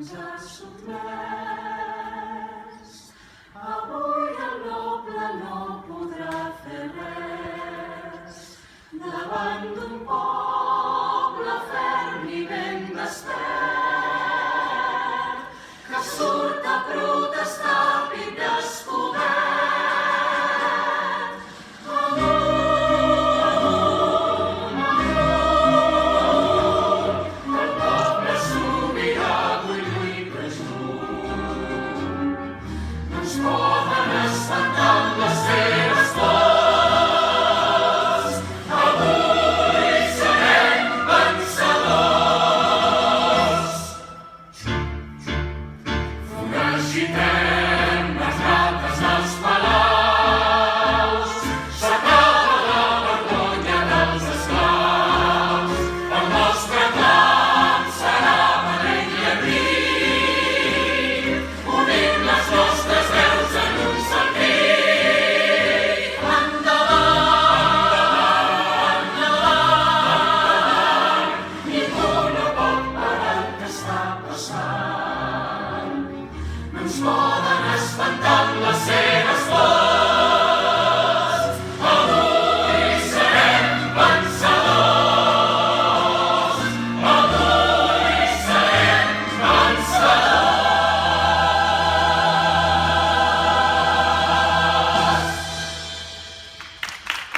ens ha sotmès. Avui el noble no podrà fer res davant d'un poble ferm i ben despert que surt a protestar pit descobert. Poden espantar amb les seves pors. Avui serem vencedors. Foragitem les rates dels palaus. S'acaba la vergonya dels esclaus. El nostre clam serà valent i aviv. Unim les nostres veus en un sol crit. Endavant, endavant, ningú no pot parar el que està passant. No ens poden espantar amb la seva